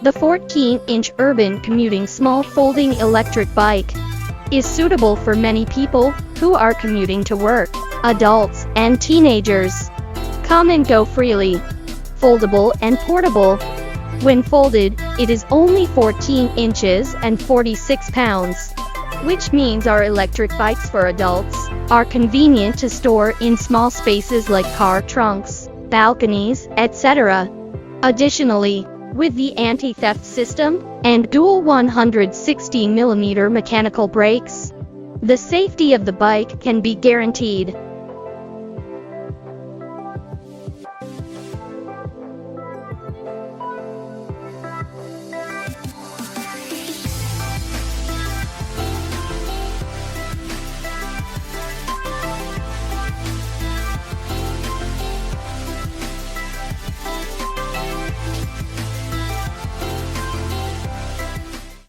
The 14-inch urban commuting small folding electric bike is suitable for many people who are commuting to work, adults and teenagers. Come and go freely. Foldable and portable. When folded, it is only 14 inches and 46 pounds, which means our electric bikes for adults are convenient to store in small spaces like car trunks, balconies, etc. Additionally, with the anti-theft system and dual 160mm mechanical brakes, the safety of the bike can be guaranteed.